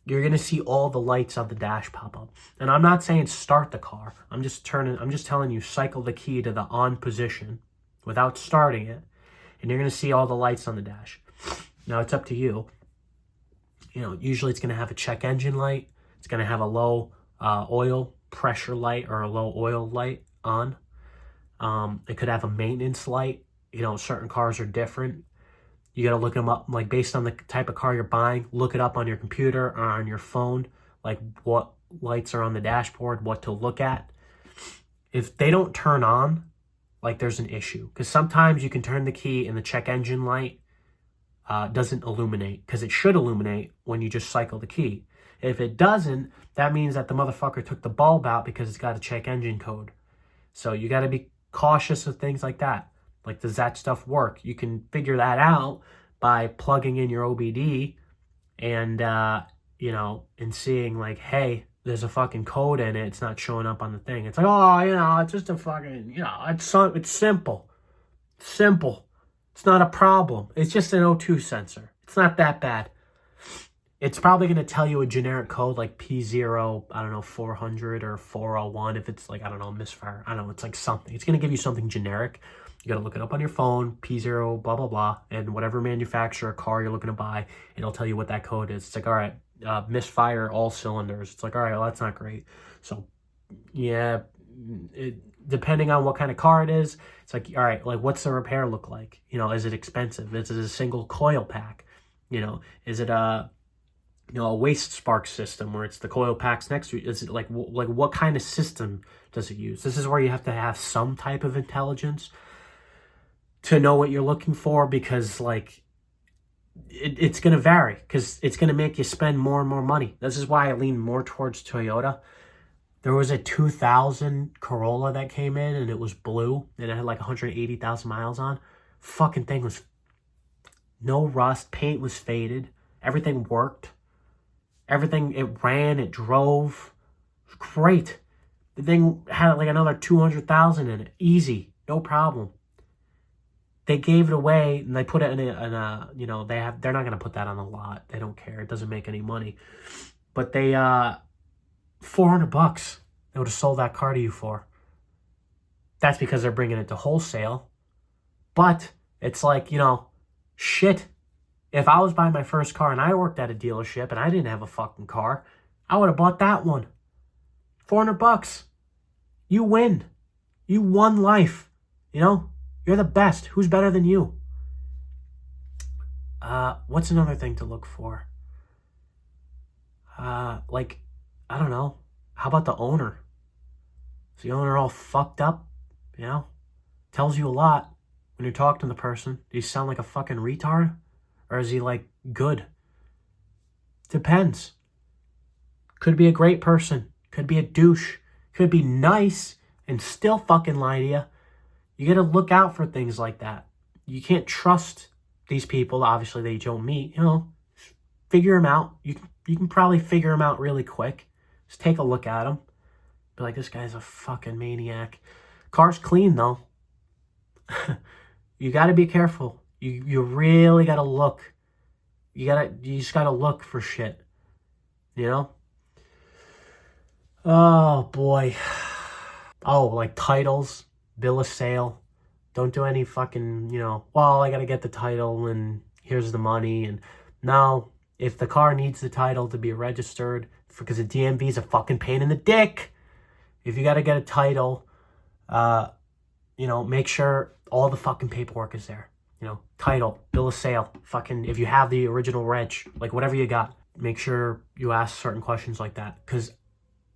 Speaker 1: you're going to see all the lights on the dash pop up. And I'm not saying start the car. I'm just telling you, cycle the key to the on position without starting it, and you're going to see all the lights on the dash. Now, it's up to you. Usually it's going to have a check engine light. It's going to have a low oil pressure light or a low oil light on. It could have a maintenance light. Certain cars are different. You got to look them up, like based on the type of car you're buying. Look it up on your computer or on your phone, like what lights are on the dashboard, what to look at. If they don't turn on, like there's an issue. Because sometimes you can turn the key and the check engine light doesn't illuminate, because it should illuminate when you just cycle the key. If it doesn't, that means that the motherfucker took the bulb out because it's got a check engine code. So you got to be cautious of things like that. Like, does that stuff work? You can figure that out by plugging in your OBD and, and seeing like, hey, there's a fucking code in it. It's not showing up on the thing. It's like, oh, it's just a fucking, it's simple. Simple. It's not a problem. It's just an O2 sensor. It's not that bad. It's probably going to tell you a generic code like P0, 400 or 401 if it's like, misfire. it's like something. It's going to give you something generic. You got to look it up on your phone, P0, blah, blah, blah. And whatever manufacturer car you're looking to buy, it'll tell you what that code is. It's like, all right, misfire all cylinders. It's like, all right, well, that's not great. So, yeah, depending on what kind of car it is, it's like, all right, like what's the repair look like? Is it expensive? Is it a single coil pack? Is it a waste spark system where it's the coil packs next to it? Is it like what kind of system does it use? This is where you have to have some type of intelligence to know what you're looking for, because like it's going to vary, because it's going to make you spend more and more money. This is why I lean more towards Toyota. There was a 2000 Corolla that came in, and it was blue, and it had like 180,000 miles on. Fucking thing was no rust, paint was faded, everything worked. Everything, it ran, it drove. It was great. The thing had like another 200,000 in it. Easy, no problem. They gave it away, and they put it in a they're not going to put that on the lot. They don't care. It doesn't make any money. But they, $400 they would have sold that car to you for. That's because they're bringing it to wholesale. But it's like, shit. If I was buying my first car and I worked at a dealership and I didn't have a fucking car, I would have bought that one. $400. You win. You won life. You're the best. Who's better than you? What's another thing to look for? I don't know. How about the owner? Is the owner all fucked up? Tells you a lot when you're talking to the person. Do you sound like a fucking retard? Or is he like good? Depends. Could be a great person. Could be a douche. Could be nice and still fucking lie to you. You gotta look out for things like that. You can't trust these people, obviously, that you don't meet. Figure them out. You can probably figure them out really quick. Just take a look at them. Be like, this guy's a fucking maniac. Car's clean, though. You gotta be careful. You really gotta look. You just gotta look for shit. Oh, boy. Oh, like titles, bill of sale. Don't do any fucking, I gotta get the title and here's the money. And no, if the car needs the title to be registered, because the DMV is a fucking pain in the dick. If you gotta get a title, make sure all the fucking paperwork is there. Title, bill of sale, fucking, if you have the original reg, like whatever you got, make sure you ask certain questions like that. Because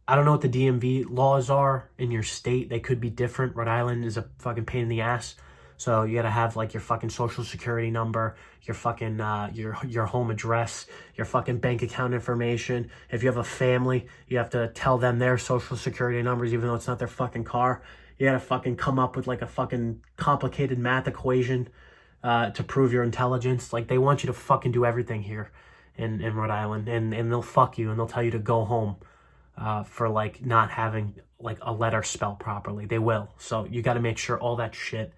Speaker 1: I don't know what the DMV laws are in your state. They could be different. Rhode Island is a fucking pain in the ass. So you gotta have like your fucking social security number, your fucking, your home address, your fucking bank account information. If you have a family, you have to tell them their social security numbers, even though it's not their fucking car. You gotta fucking come up with like a fucking complicated math equation to prove your intelligence. Like, they want you to fucking do everything here in Rhode Island, and they'll fuck you, and they'll tell you to go home for like not having like a letter spelled properly. They will. So you got to make sure all that shit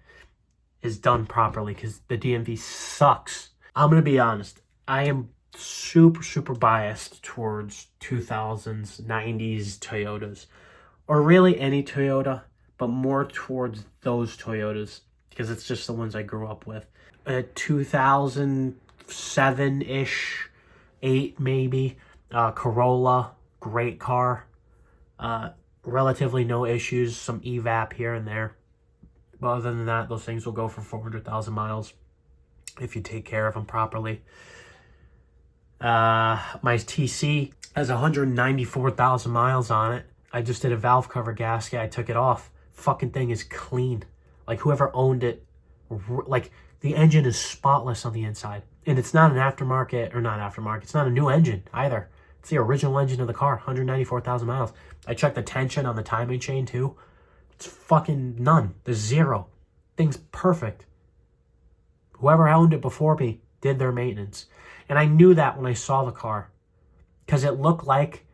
Speaker 1: is done properly, because the DMV sucks. I'm gonna be honest. I am super biased towards 2000s, 90s Toyotas, or really any Toyota, but more towards those Toyotas, because it's just the ones I grew up with. 2007-ish, 8 maybe, Corolla, great car. Relatively no issues, some evap here and there. But other than that, those things will go for 400,000 miles if you take care of them properly. My TC has 194,000 miles on it. I just did a valve cover gasket. I took it off. Fucking thing is clean. Like, whoever owned it, like, the engine is spotless on the inside. And it's not an aftermarket, or not aftermarket. It's not a new engine either. It's the original engine of the car, 194,000 miles. I checked the tension on the timing chain too. It's fucking none. There's zero. Thing's perfect. Whoever owned it before me did their maintenance. And I knew that when I saw the car, because it looked like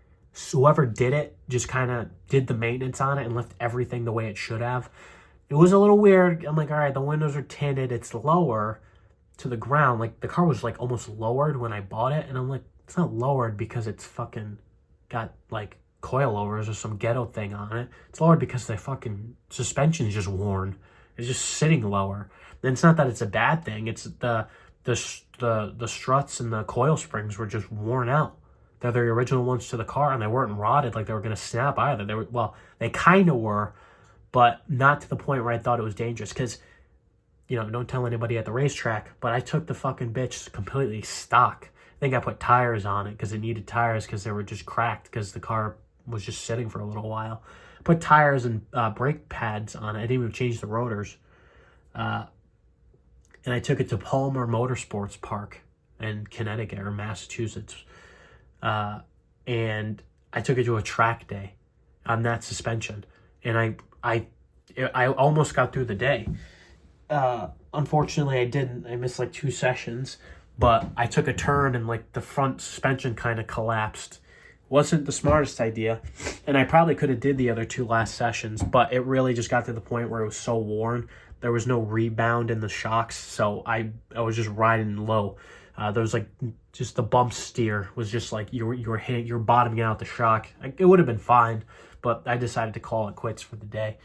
Speaker 1: whoever did it just kind of did the maintenance on it and left everything the way it should have. It was a little weird. I'm like, all right, the windows are tinted. It's lower to the ground. Like, the car was like almost lowered when I bought it. And I'm like, it's not lowered because it's fucking got like coilovers or some ghetto thing on it. It's lowered because the fucking suspension is just worn. It's just sitting lower. And it's not that it's a bad thing. It's the struts and the coil springs were just worn out. They're the original ones to the car, and they weren't rotted like they were going to snap either. They kind of were, but not to the point where I thought it was dangerous. Because don't tell anybody at the racetrack, but I took the fucking bitch completely stock. I think I put tires on it because it needed tires because they were just cracked because the car was just sitting for a little while. Put tires and brake pads on it. I didn't even change the rotors. And I took it to Palmer Motorsports Park in Connecticut or Massachusetts. And I took it to a track day on that suspension. And I almost got through the day. Unfortunately, I didn't. I missed like 2 sessions. But I took a turn and like the front suspension kind of collapsed. Wasn't the smartest idea. And I probably could have did the other 2 last sessions. But it really just got to the point where it was so worn. There was no rebound in the shocks. So I was just riding low. There was like just the bump steer was just like you were hitting, you were bottoming out the shock. It would have been fine, but I decided to call it quits for the day.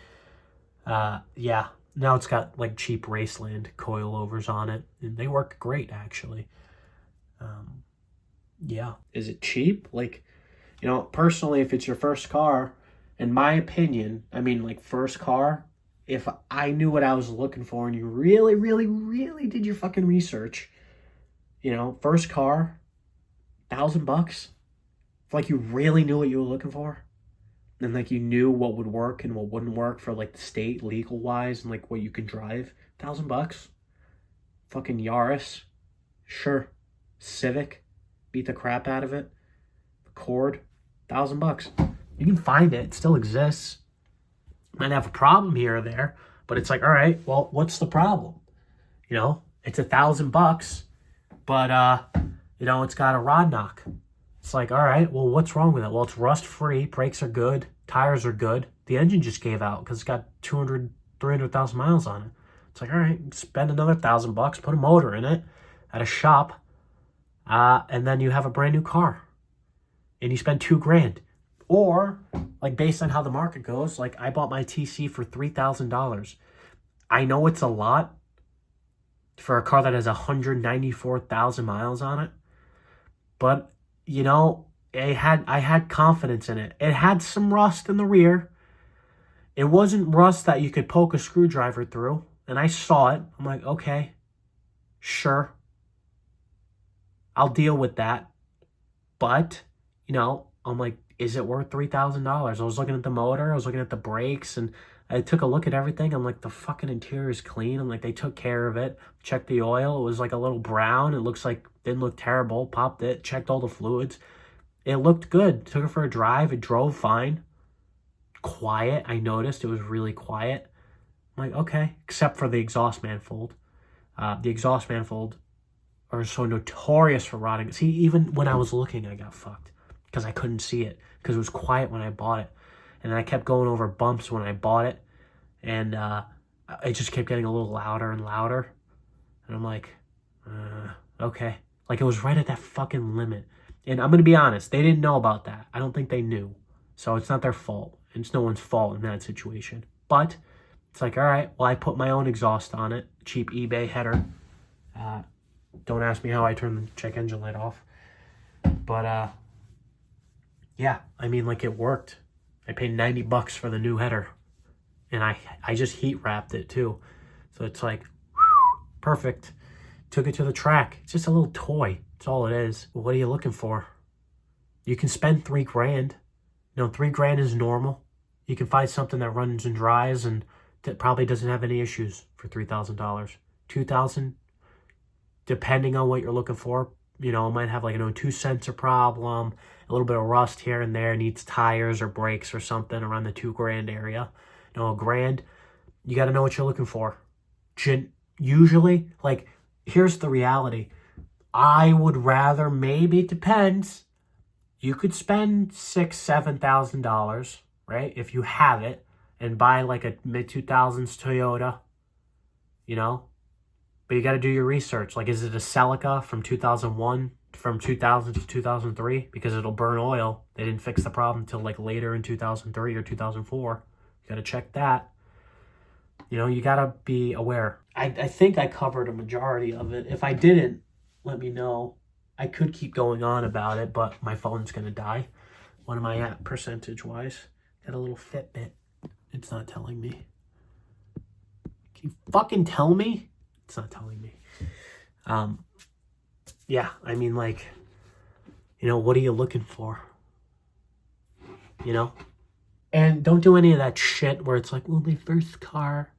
Speaker 1: Yeah, now it's got like cheap Raceland coilovers on it, and they work great actually. Yeah, is it cheap? Like, personally, if it's your first car, in my opinion, I mean, like first car, if I knew what I was looking for and you really, really, really did your fucking research. First car, $1,000. If like you really knew what you were looking for, and like you knew what would work and what wouldn't work for like the state legal wise and like what you can drive, $1,000. Fucking Yaris, sure. Civic, beat the crap out of it. Accord, $1,000. You can find it. It still exists. Might have a problem here or there, but it's like, all right, well, what's the problem? It's $1,000. But, it's got a rod knock. It's like, all right, well, what's wrong with it? Well, it's rust-free. Brakes are good. Tires are good. The engine just gave out because it's got 300,000 miles on it. It's like, all right, spend another $1,000, put a motor in it at a shop, and then you have a brand new car. And you spend $2,000. Or, like, based on how the market goes, like, I bought my TC for $3,000. I know it's a lot for a car that has 194,000 miles on it. But, I had confidence in it. It had some rust in the rear. It wasn't rust that you could poke a screwdriver through. And I saw it. I'm like, okay, sure. I'll deal with that. But, I'm like, is it worth $3,000? I was looking at the motor. I was looking at the brakes. And I took a look at everything. I'm like, the fucking interior is clean. I'm like, they took care of it. Checked the oil. It was like a little brown. It didn't look terrible. Popped it. Checked all the fluids. It looked good. Took it for a drive. It drove fine. Quiet. I noticed it was really quiet. I'm like, okay. Except for the exhaust manifold. The exhaust manifold are so notorious for rotting. See, even when I was looking, I got fucked. Because I couldn't see it. Because it was quiet when I bought it. And I kept going over bumps when I bought it. And it just kept getting a little louder and louder. And I'm like, okay. Like, it was right at that fucking limit. And I'm going to be honest. They didn't know about that. I don't think they knew. So it's not their fault. And it's no one's fault in that situation. But it's like, all right, well, I put my own exhaust on it. Cheap eBay header. Don't ask me how I turned the check engine light off. But, yeah. I mean, like, it worked. I paid $90 for the new header. And I just heat wrapped it too. So it's like, whew, perfect. Took it to the track. It's just a little toy. That's all it is. What are you looking for? You can spend $3,000. $3,000 is normal. You can find something that runs and dries and that probably doesn't have any issues for $3,000. $2,000, depending on what you're looking for. It might have like an O2 sensor problem, a little bit of rust here and there, needs tires or brakes or something around the $2,000 area. $1,000, you got to know what you're looking for. Usually, like, here's the reality. I would rather, maybe it depends. You could spend $6,000, $7,000, right? If you have it, and buy like a mid-2000s Toyota, But you got to do your research. Like, is it a Celica from 2001, from 2000 to 2003? Because it'll burn oil. They didn't fix the problem until like later in 2003 or 2004. You got to check that. You got to be aware. I think I covered a majority of it. If I didn't, let me know. I could keep going on about it, but my phone's going to die. What am I at percentage-wise? Got a little Fitbit. It's not telling me. Can you fucking tell me? It's not telling me. Yeah, I mean, like, you know, what are you looking for? You know? And don't do any of that shit where it's like, well, my first car,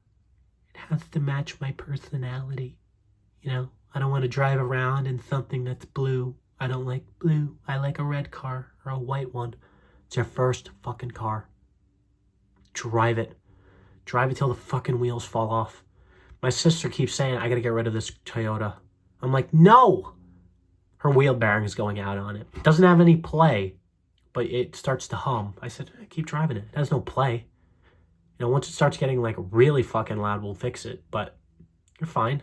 Speaker 1: it has to match my personality. You know? I don't want to drive around in something that's blue. I don't like blue. I like a red car or a white one. It's your first fucking car. Drive it. Drive it till the fucking wheels fall off. My sister keeps saying, I gotta get rid of this Toyota. I'm like, no! Her wheel bearing is going out on it. It doesn't have any play, but it starts to hum. I said, keep driving it. It has no play. You know, once it starts getting like really fucking loud, we'll fix it. But you're fine.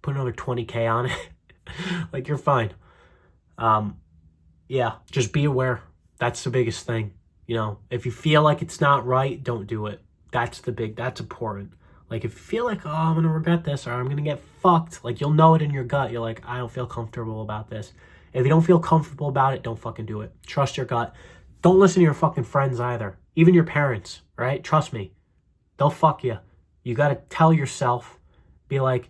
Speaker 1: Put another 20K on it. Like, you're fine. Yeah, just be aware. That's the biggest thing. You know, if you feel like it's not right, don't do it. That's important. Like, if you feel like, oh, I'm going to regret this or I'm going to get fucked, like, you'll know it in your gut. You're like, I don't feel comfortable about this. If you don't feel comfortable about it, don't fucking do it. Trust your gut. Don't listen to your fucking friends either. Even your parents, right? Trust me. They'll fuck you. You got to tell yourself, be like,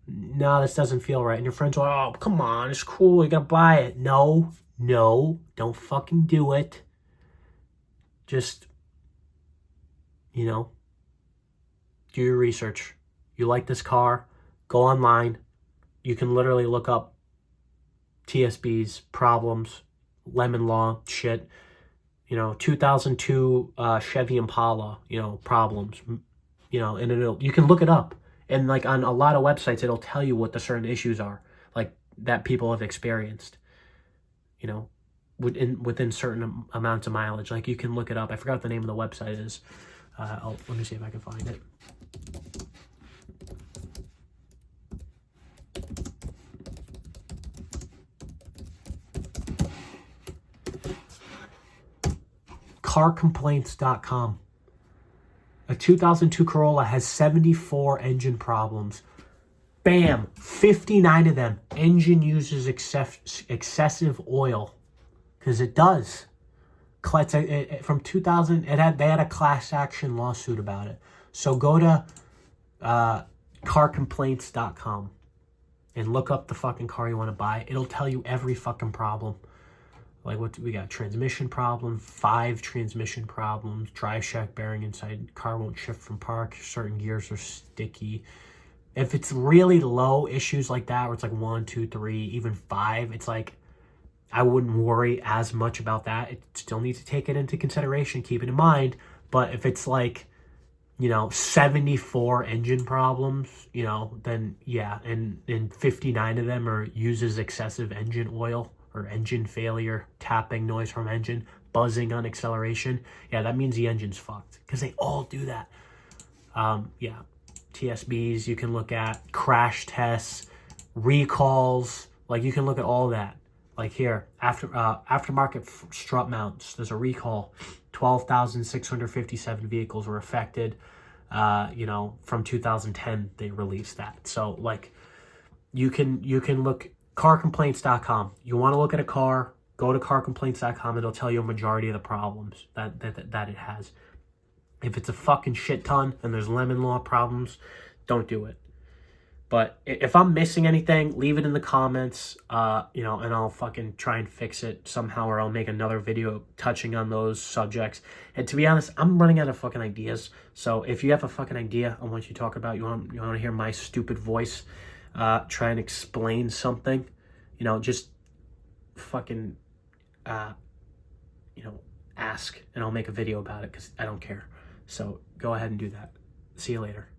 Speaker 1: no, this doesn't feel right. And your friends are like, oh, come on, it's cool. You got to buy it. No, don't fucking do it. Just, you know, do your research. You like this car, go online. You can literally look up TSB's problems, lemon law shit, you know, 2002 Chevy Impala, you know, problems, you know, and you can look it up. And like on a lot of websites, it'll tell you what the certain issues are, like that people have experienced, you know, within certain amounts of mileage. Like, you can look it up. I forgot what the name of the website is. Let me see if I can find it. Carcomplaints.com. A 2002 Corolla has 74 engine problems. Bam! 59 of them. Engine uses excessive oil. Because it does. From 2000, they had a class action lawsuit about it. So go to carcomplaints.com and look up the fucking car you want to buy. It'll tell you every fucking problem. Like, what we got? Transmission problem, 5 transmission problems, drive shaft bearing inside, car won't shift from park, certain gears are sticky. If it's really low issues like that, where it's like 1, 2, 3, even 5, it's like, I wouldn't worry as much about that. It still needs to take it into consideration, keep it in mind. But if it's like, you know, 74 engine problems, you know, then yeah, and 59 of them uses excessive engine oil, or engine failure, tapping noise from engine, buzzing on acceleration. Yeah, that means the engine's fucked, because they all do that. Yeah, TSBs you can look at, crash tests, recalls, like you can look at all that. Like here, aftermarket strut mounts, there's a recall. 12,657 vehicles were affected. You know, from 2010 they released that. So like, you can look. Carcomplaints.com. You want to look at a car, go to carcomplaints.com. It'll tell you a majority of the problems that it has. If it's a fucking shit ton and there's lemon law problems, don't do it. But if I'm missing anything, leave it in the comments, you know, and I'll fucking try and fix it somehow, or I'll make another video touching on those subjects. And to be honest, I'm running out of fucking ideas. So if you have a fucking idea on what you talk about, you want to hear my stupid voice try and explain something, you know, just fucking, you know, ask, and I'll make a video about it, because I don't care. So go ahead and do that. See you later.